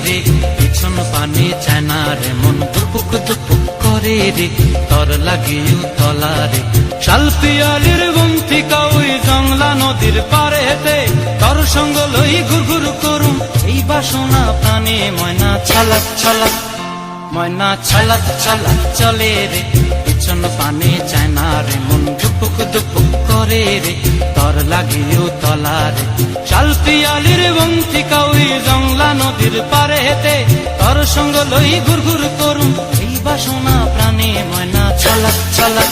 রে, পিছন পানে চায় না রে, মন দুপুক দুপুক করে রে, তর লাগিও তলা রে। শাল পিয়ালির বন্তিকা ওই জংলা নদীর পারেতে, তর সঙ্গ লই ঘুর ঘুর করুম এই বাসনা প্রাণে। ময়না ছালাক ছালাক, ময়না ছালাক ছালাক চলে রে, পিছন পানে চায় না রে, মন দুপুক দুপুক করে রে, তর লাগিও তলা রে। শাল পিয়ালির বন্তিকা ওই জংলা নদীর পারেতে, তর সঙ্গ লই ঘুর ঘুর করুম এই বাসনা প্রাণে। ময়না ছালাক ছালাক।